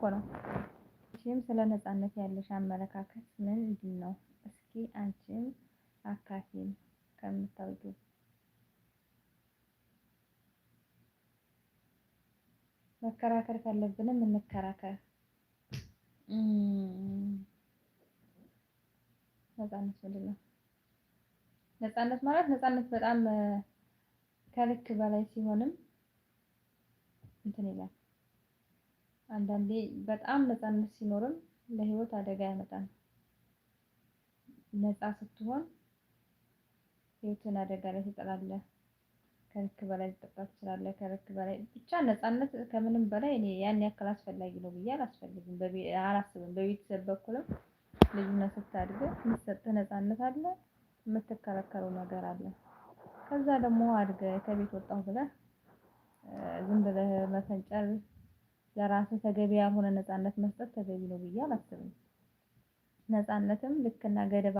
እኮ ነው። አንቺም ስለ ነፃነት ያለሽ አመለካከት ምንድነው? እስኪ አንቺም አካፊን ከምታውቂው። መከራከር ካለብንም እንከራከር። ነፃነት ምንድን ነው? ነፃነት ማለት ነፃነት በጣም ከልክ በላይ ሲሆንም እንትን ይላል። አንዳንዴ በጣም ነፃነት ሲኖርም ለህይወት አደጋ ያመጣል። ነፃ ስትሆን ህይወትን አደጋ ላይ ትጥላለህ። ከልክ በላይ ልትጠጣ ትችላለህ። ከልክ በላይ ብቻ ነፃነት ከምንም በላይ እኔ ያን ያክል አስፈላጊ ነው ብዬ አላስብም። በቤተሰብ በኩልም ልጅነት ስታድግ የሚሰጥህ ነፃነት አለ፣ የምትከለከለው ነገር አለ። ከዛ ደግሞ አድገህ ከቤት ወጣሁ ብለህ ዝም ብለህ መፈንጨር ለራስህ ተገቢ ያልሆነ ነፃነት መስጠት ተገቢ ነው ብዬ አላስብም። ነፃነትም ልክና ገደብ